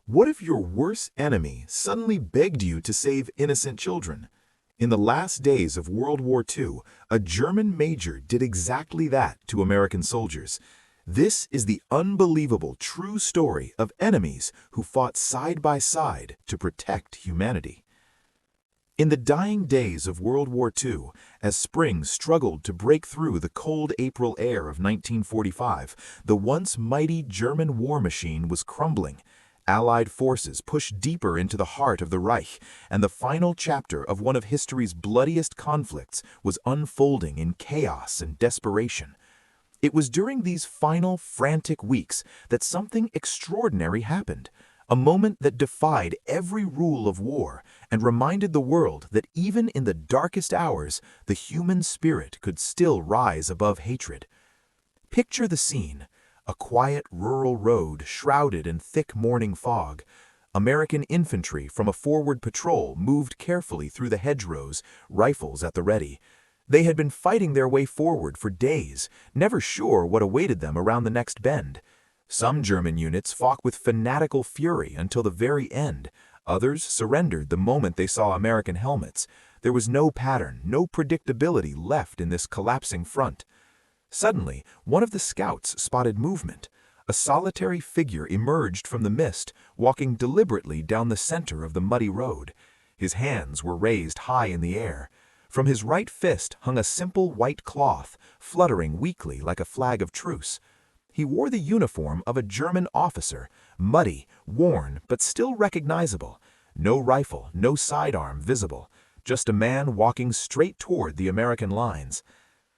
What if your worst enemy suddenly begged you to save innocent children? In the last days of World War II, a German major did exactly that to American soldiers. This is the unbelievable true story of enemies who fought side by side to protect humanity. In the dying days of World War II, as spring struggled to break through the cold April air of 1945, the once mighty German war machine was crumbling. Allied forces pushed deeper into the heart of the Reich, and the final chapter of one of history's bloodiest conflicts was unfolding in chaos and desperation. It was during these final, frantic weeks that something extraordinary happened, a moment that defied every rule of war and reminded the world that even in the darkest hours, the human spirit could still rise above hatred. Picture the scene. A quiet rural road shrouded in thick morning fog. American infantry from a forward patrol moved carefully through the hedgerows, rifles at the ready. They had been fighting their way forward for days, never sure what awaited them around the next bend. Some German units fought with fanatical fury until the very end. Others surrendered the moment they saw American helmets. There was no pattern, no predictability left in this collapsing front. Suddenly, one of the scouts spotted movement. A solitary figure emerged from the mist, walking deliberately down the center of the muddy road. His hands were raised high in the air. From his right fist hung a simple white cloth, fluttering weakly like a flag of truce. He wore the uniform of a German officer, muddy, worn, but still recognizable. No rifle, no sidearm visible. Just a man walking straight toward the American lines.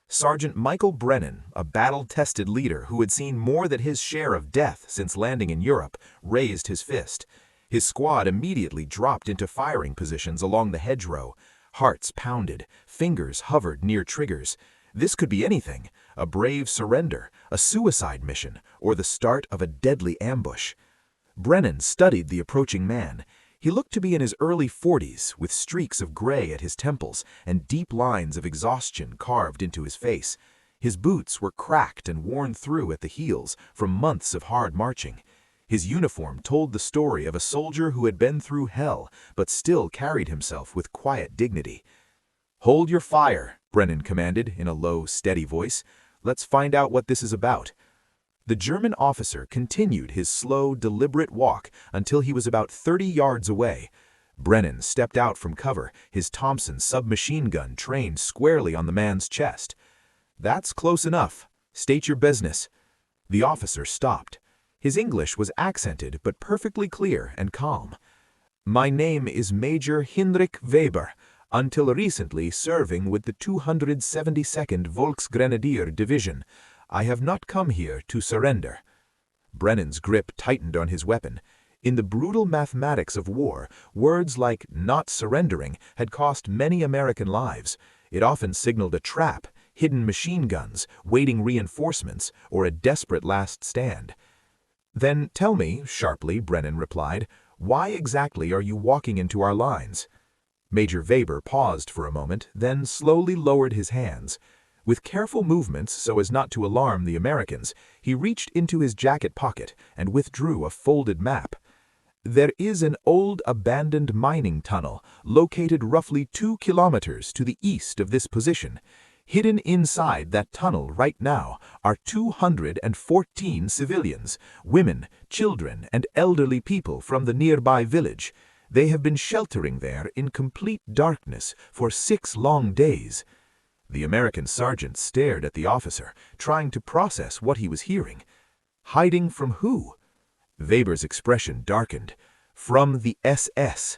Sergeant Michael Brennan, a battle-tested leader who had seen more than his share of death since landing in Europe, raised his fist. His squad immediately dropped into firing positions along the hedgerow. Hearts pounded, fingers hovered near triggers. This could be anything: a brave surrender, a suicide mission, or the start of a deadly ambush. Brennan studied the approaching man. He looked to be in his early 40s, with streaks of gray at his temples and deep lines of exhaustion carved into his face. His boots were cracked and worn through at the heels from months of hard marching. His uniform told the story of a soldier who had been through hell, but still carried himself with quiet dignity. "Hold your fire," Brennan commanded in a low, steady voice. "Let's find out what this is about." The German officer continued his slow, deliberate walk until he was about 30 yards away. Brennan stepped out from cover, his Thompson submachine gun trained squarely on the man's chest. "That's close enough. State your business." The officer stopped. His English was accented but perfectly clear and calm. "My name is Major Heinrich Weber, until recently serving with the 272nd Volksgrenadier Division. I have not come here to surrender." Brennan's grip tightened on his weapon. In the brutal mathematics of war, words like "not surrendering" had cost many American lives. It often signaled a trap, hidden machine guns, waiting reinforcements, or a desperate last stand. "Then tell me," sharply Brennan replied, "why exactly are you walking into our lines?" Major Weber paused for a moment, then slowly lowered his hands. With careful movements so as not to alarm the Americans, he reached into his jacket pocket and withdrew a folded map. "There is an old abandoned mining tunnel located roughly 2 kilometers to the east of this position. Hidden inside that tunnel right now are 214 civilians, women, children, and elderly people from the nearby village. They have been sheltering there in complete darkness for 6 long days." The American sergeant stared at the officer, trying to process what he was hearing. Hiding from who? Weber's expression darkened. From the SS.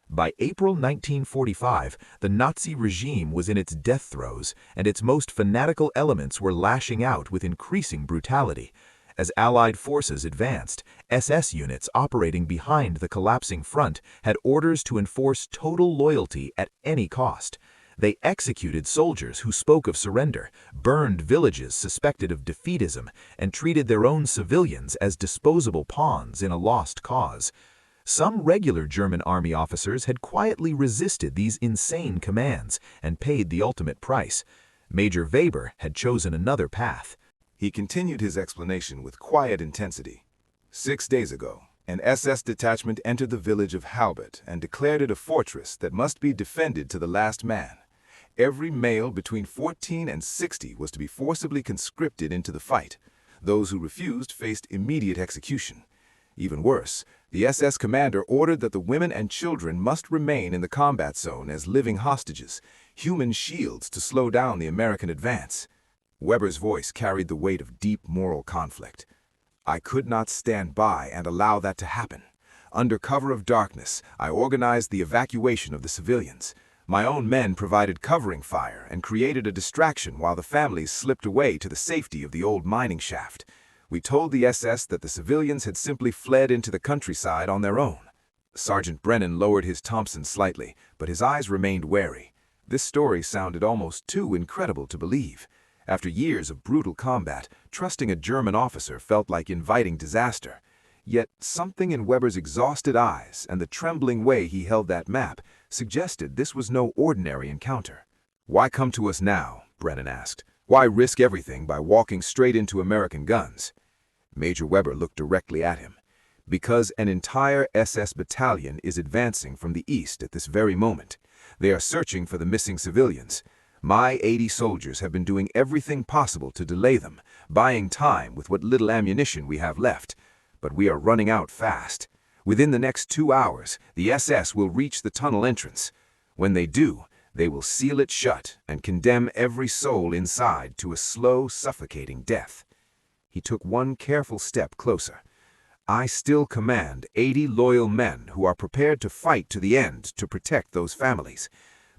By April 1945, the Nazi regime was in its death throes, and its most fanatical elements were lashing out with increasing brutality. As Allied forces advanced, SS units operating behind the collapsing front had orders to enforce total loyalty at any cost. They executed soldiers who spoke of surrender, burned villages suspected of defeatism, and treated their own civilians as disposable pawns in a lost cause. Some regular German army officers had quietly resisted these insane commands and paid the ultimate price. Major Weber had chosen another path. He continued his explanation with quiet intensity. 6 days ago, An SS detachment entered the village of Halbert and declared it a fortress that must be defended to the last man. Every male between 14 and 60 was to be forcibly conscripted into the fight. Those who refused faced immediate execution. Even worse, the SS commander ordered that the women and children must remain in the combat zone as living hostages, human shields to slow down the American advance. Weber's voice carried the weight of deep moral conflict. I could not stand by and allow that to happen. Under cover of darkness, I organized the evacuation of the civilians. My own men provided covering fire and created a distraction while the families slipped away to the safety of the old mining shaft. We told the SS that the civilians had simply fled into the countryside on their own. Sergeant Brennan lowered his Thompson slightly, but his eyes remained wary. This story sounded almost too incredible to believe. After years of brutal combat, trusting a German officer felt like inviting disaster. Yet something in Weber's exhausted eyes and the trembling way he held that map suggested this was no ordinary encounter. "Why come to us now?" Brennan asked. "Why risk everything by walking straight into American guns?" Major Weber looked directly at him. "Because an entire SS battalion is advancing from the east at this very moment. They are searching for the missing civilians. My 80 soldiers have been doing everything possible to delay them, buying time with what little ammunition we have left. But we are running out fast. Within the next 2 hours, the SS will reach the tunnel entrance. When they do, they will seal it shut and condemn every soul inside to a slow, suffocating death." He took one careful step closer. "I still command 80 loyal men who are prepared to fight to the end to protect those families.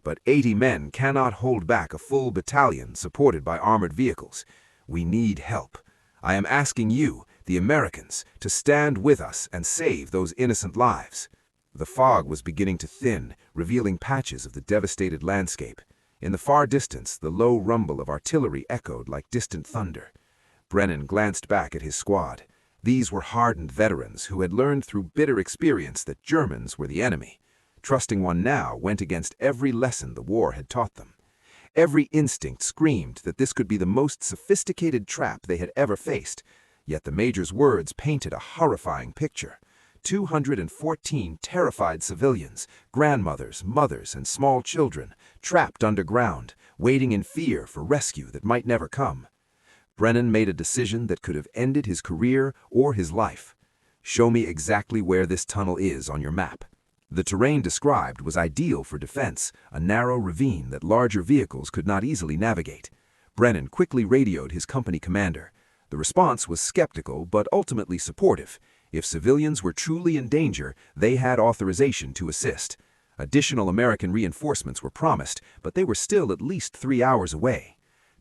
But 80 men cannot hold back a full battalion supported by armored vehicles. We need help. I am asking you, the Americans, to stand with us and save those innocent lives." The fog was beginning to thin, revealing patches of the devastated landscape. In the far distance, the low rumble of artillery echoed like distant thunder. Brennan glanced back at his squad. These were hardened veterans who had learned through bitter experience that Germans were the enemy. Trusting one now went against every lesson the war had taught them. Every instinct screamed that this could be the most sophisticated trap they had ever faced. Yet the major's words painted a horrifying picture. 214 terrified civilians, grandmothers, mothers, and small children, trapped underground, waiting in fear for rescue that might never come. Brennan made a decision that could have ended his career or his life. "Show me exactly where this tunnel is on your map." The terrain described was ideal for defense, a narrow ravine that larger vehicles could not easily navigate. Brennan quickly radioed his company commander. The response was skeptical but ultimately supportive. If civilians were truly in danger, they had authorization to assist. Additional American reinforcements were promised, but they were still at least 3 hours away.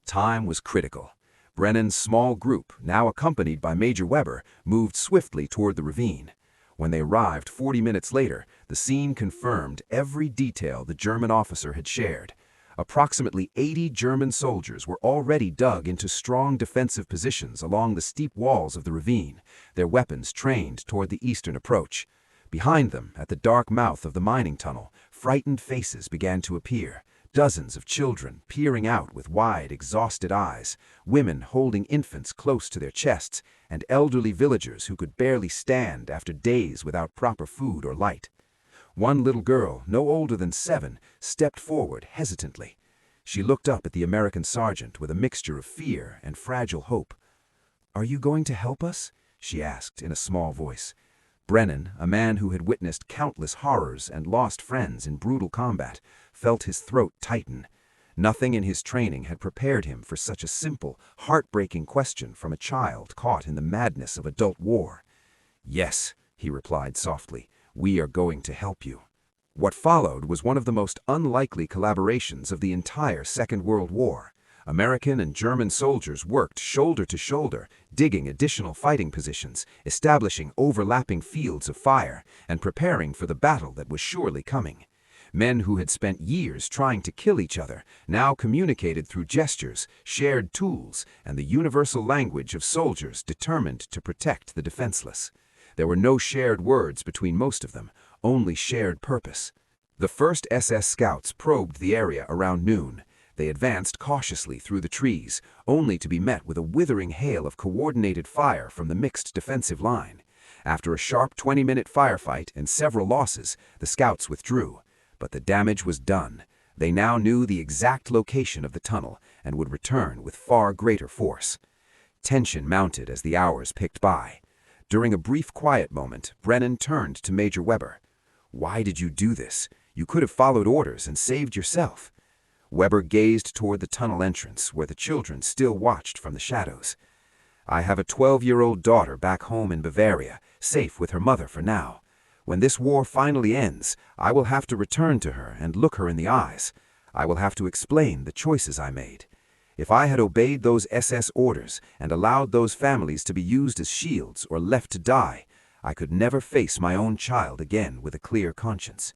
Time was critical. Brennan's small group, now accompanied by Major Weber, moved swiftly toward the ravine. When they arrived 40 minutes later, the scene confirmed every detail the German officer had shared. Approximately 80 German soldiers were already dug into strong defensive positions along the steep walls of the ravine, their weapons trained toward the eastern approach. Behind them, at the dark mouth of the mining tunnel, frightened faces began to appear. Dozens of children peering out with wide, exhausted eyes, women holding infants close to their chests, and elderly villagers who could barely stand after days without proper food or light. One little girl, no older than 7, stepped forward hesitantly. She looked up at the American sergeant with a mixture of fear and fragile hope. "Are you going to help us?" she asked in a small voice. Brennan, a man who had witnessed countless horrors and lost friends in brutal combat, felt his throat tighten. Nothing in his training had prepared him for such a simple, heartbreaking question from a child caught in the madness of adult war. "Yes," he replied softly, "we are going to help you." What followed was one of the most unlikely collaborations of the entire Second World War. American and German soldiers worked shoulder to shoulder, digging additional fighting positions, establishing overlapping fields of fire, and preparing for the battle that was surely coming. Men who had spent years trying to kill each other now communicated through gestures, shared tools, and the universal language of soldiers determined to protect the defenseless. There were no shared words between most of them, only shared purpose. The first SS scouts probed the area around noon. They advanced cautiously through the trees, only to be met with a withering hail of coordinated fire from the mixed defensive line. After a sharp 20-minute firefight and several losses, the scouts withdrew. But the damage was done. They now knew the exact location of the tunnel and would return with far greater force. Tension mounted as the hours picked by. During a brief quiet moment, Brennan turned to Major Weber. "Why did you do this? You could have followed orders and saved yourself." Weber gazed toward the tunnel entrance, where the children still watched from the shadows. "I have a 12-year-old daughter back home in Bavaria, safe with her mother for now. When this war finally ends, I will have to return to her and look her in the eyes. I will have to explain the choices I made. If I had obeyed those SS orders and allowed those families to be used as shields or left to die, I could never face my own child again with a clear conscience."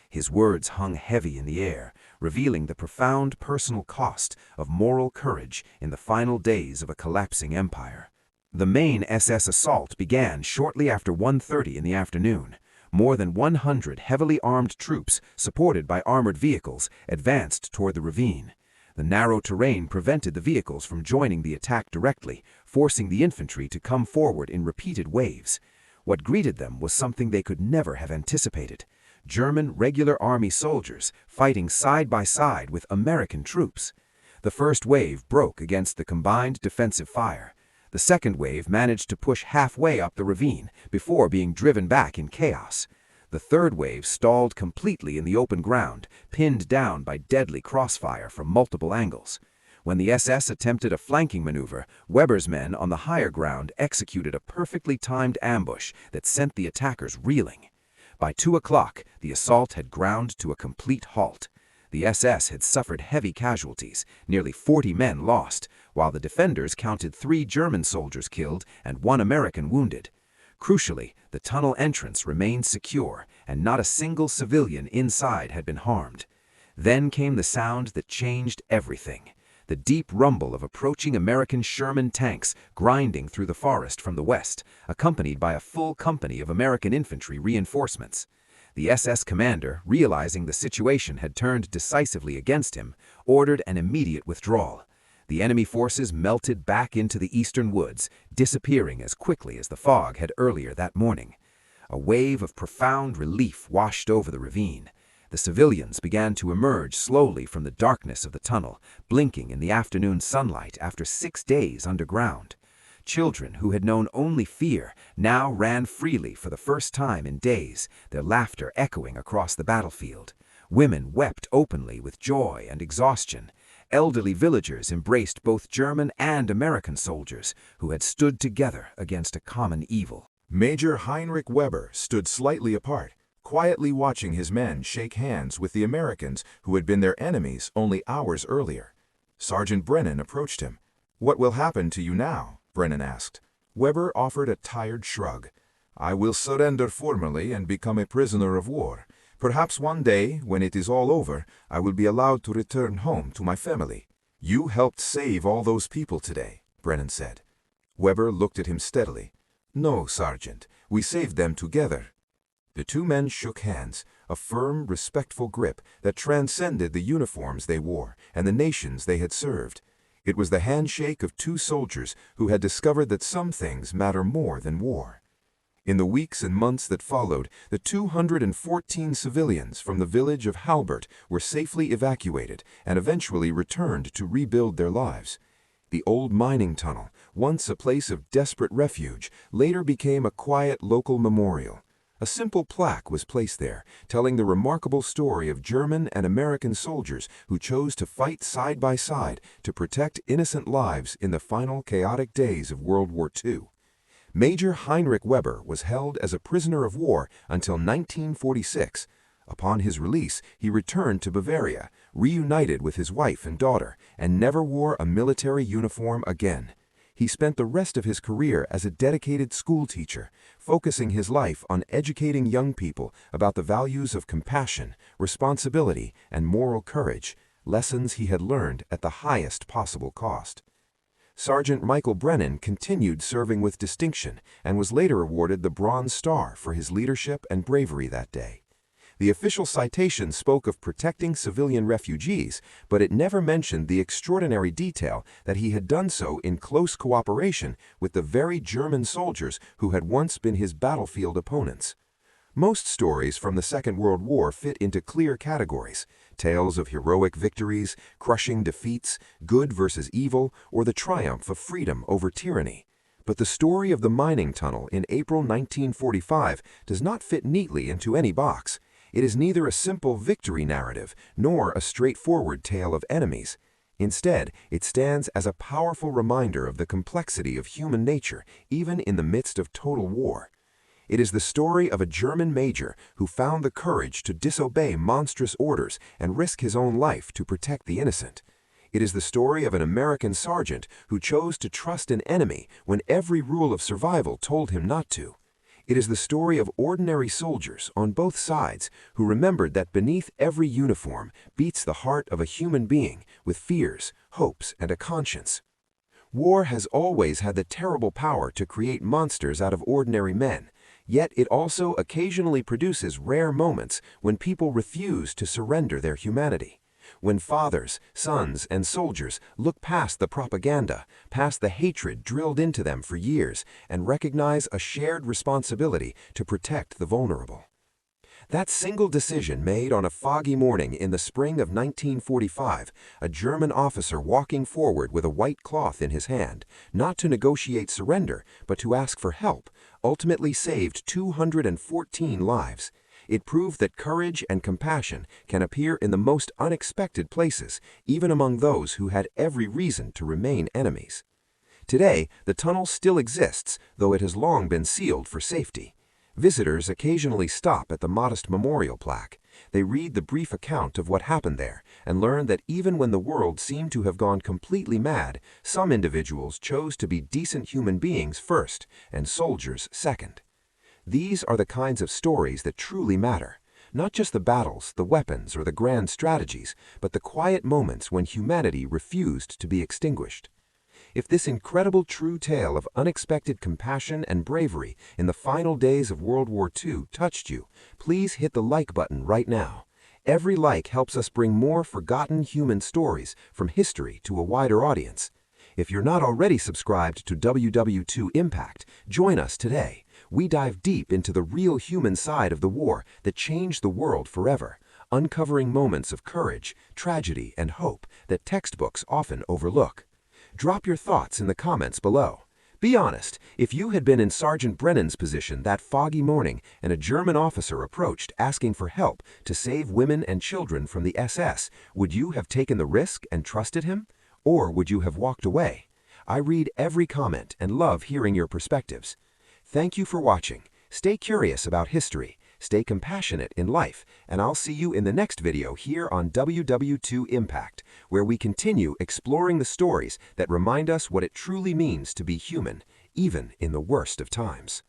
His words hung heavy in the air, revealing the profound personal cost of moral courage in the final days of a collapsing empire. The main SS assault began shortly after 1:30 in the afternoon. More than 100 heavily armed troops, supported by armored vehicles, advanced toward the ravine. The narrow terrain prevented the vehicles from joining the attack directly, forcing the infantry to come forward in repeated waves. What greeted them was something they could never have anticipated: German regular army soldiers fighting side by side with American troops. The first wave broke against the combined defensive fire. The second wave managed to push halfway up the ravine before being driven back in chaos. The third wave stalled completely in the open ground, pinned down by deadly crossfire from multiple angles. When the SS attempted a flanking maneuver, Weber's men on the higher ground executed a perfectly timed ambush that sent the attackers reeling. By 2 o'clock, the assault had ground to a complete halt. The SS had suffered heavy casualties, nearly 40 men lost, while the defenders counted 3 German soldiers killed and 1 American wounded. Crucially, the tunnel entrance remained secure, and not a single civilian inside had been harmed. Then came the sound that changed everything: the deep rumble of approaching American Sherman tanks grinding through the forest from the west, accompanied by a full company of American infantry reinforcements. The SS commander, realizing the situation had turned decisively against him, ordered an immediate withdrawal. The enemy forces melted back into the eastern woods, disappearing as quickly as the fog had earlier that morning. A wave of profound relief washed over the ravine. The civilians began to emerge slowly from the darkness of the tunnel, blinking in the afternoon sunlight after 6 days underground. Children who had known only fear now ran freely for the first time in days, their laughter echoing across the battlefield. Women wept openly with joy and exhaustion. Elderly villagers embraced both German and American soldiers who had stood together against a common evil. Major Heinrich Weber stood slightly apart, quietly watching his men shake hands with the Americans who had been their enemies only hours earlier. Sergeant Brennan approached him. "What will happen to you now?" Brennan asked. Weber offered a tired shrug. "I will surrender formally and become a prisoner of war. Perhaps one day, when it is all over, I will be allowed to return home to my family." "You helped save all those people today," Brennan said. Weber looked at him steadily. "No, Sergeant, we saved them together." The two men shook hands, a firm, respectful grip that transcended the uniforms they wore and the nations they had served. It was the handshake of two soldiers who had discovered that some things matter more than war. In the weeks and months that followed, the 214 civilians from the village of Halbert were safely evacuated and eventually returned to rebuild their lives. The old mining tunnel, once a place of desperate refuge, later became a quiet local memorial. A simple plaque was placed there, telling the remarkable story of German and American soldiers who chose to fight side by side to protect innocent lives in the final chaotic days of World War II. Major Heinrich Weber was held as a prisoner of war until 1946. Upon his release, he returned to Bavaria, reunited with his wife and daughter, and never wore a military uniform again. He spent the rest of his career as a dedicated schoolteacher, focusing his life on educating young people about the values of compassion, responsibility, and moral courage, lessons he had learned at the highest possible cost. Sergeant Michael Brennan continued serving with distinction and was later awarded the Bronze Star for his leadership and bravery that day. The official citation spoke of protecting civilian refugees, but it never mentioned the extraordinary detail that he had done so in close cooperation with the very German soldiers who had once been his battlefield opponents. Most stories from the Second World War fit into clear categories: tales of heroic victories, crushing defeats, good versus evil, or the triumph of freedom over tyranny. But the story of the mining tunnel in April 1945 does not fit neatly into any box. It is neither a simple victory narrative nor a straightforward tale of enemies. Instead, it stands as a powerful reminder of the complexity of human nature, even in the midst of total war. It is the story of a German major who found the courage to disobey monstrous orders and risk his own life to protect the innocent. It is the story of an American sergeant who chose to trust an enemy when every rule of survival told him not to. It is the story of ordinary soldiers on both sides who remembered that beneath every uniform beats the heart of a human being with fears, hopes, and a conscience. War has always had the terrible power to create monsters out of ordinary men. Yet it also occasionally produces rare moments when people refuse to surrender their humanity. When fathers, sons, and soldiers look past the propaganda, past the hatred drilled into them for years, and recognize a shared responsibility to protect the vulnerable. That single decision made on a foggy morning in the spring of 1945, a German officer walking forward with a white cloth in his hand, not to negotiate surrender, but to ask for help, ultimately saved 214 lives. It proved that courage and compassion can appear in the most unexpected places, even among those who had every reason to remain enemies. Today, the tunnel still exists, though it has long been sealed for safety. Visitors occasionally stop at the modest memorial plaque. They read the brief account of what happened there and learn that even when the world seemed to have gone completely mad, some individuals chose to be decent human beings first and soldiers second. These are the kinds of stories that truly matter. Not just the battles, the weapons, or the grand strategies, but the quiet moments when humanity refused to be extinguished. If this incredible true tale of unexpected compassion and bravery in the final days of World War II touched you, please hit the like button right now. Every like helps us bring more forgotten human stories from history to a wider audience. If you're not already subscribed to WW2 Impact, join us today. We dive deep into the real human side of the war that changed the world forever, uncovering moments of courage, tragedy, and hope that textbooks often overlook. Drop your thoughts in the comments below. Be honest, if you had been in Sergeant Brennan's position that foggy morning and a German officer approached asking for help to save women and children from the SS, would you have taken the risk and trusted him? Or would you have walked away? I read every comment and love hearing your perspectives. Thank you for watching. Stay curious about history, stay compassionate in life, and I'll see you in the next video here on WW2 Impact, where we continue exploring the stories that remind us what it truly means to be human, even in the worst of times.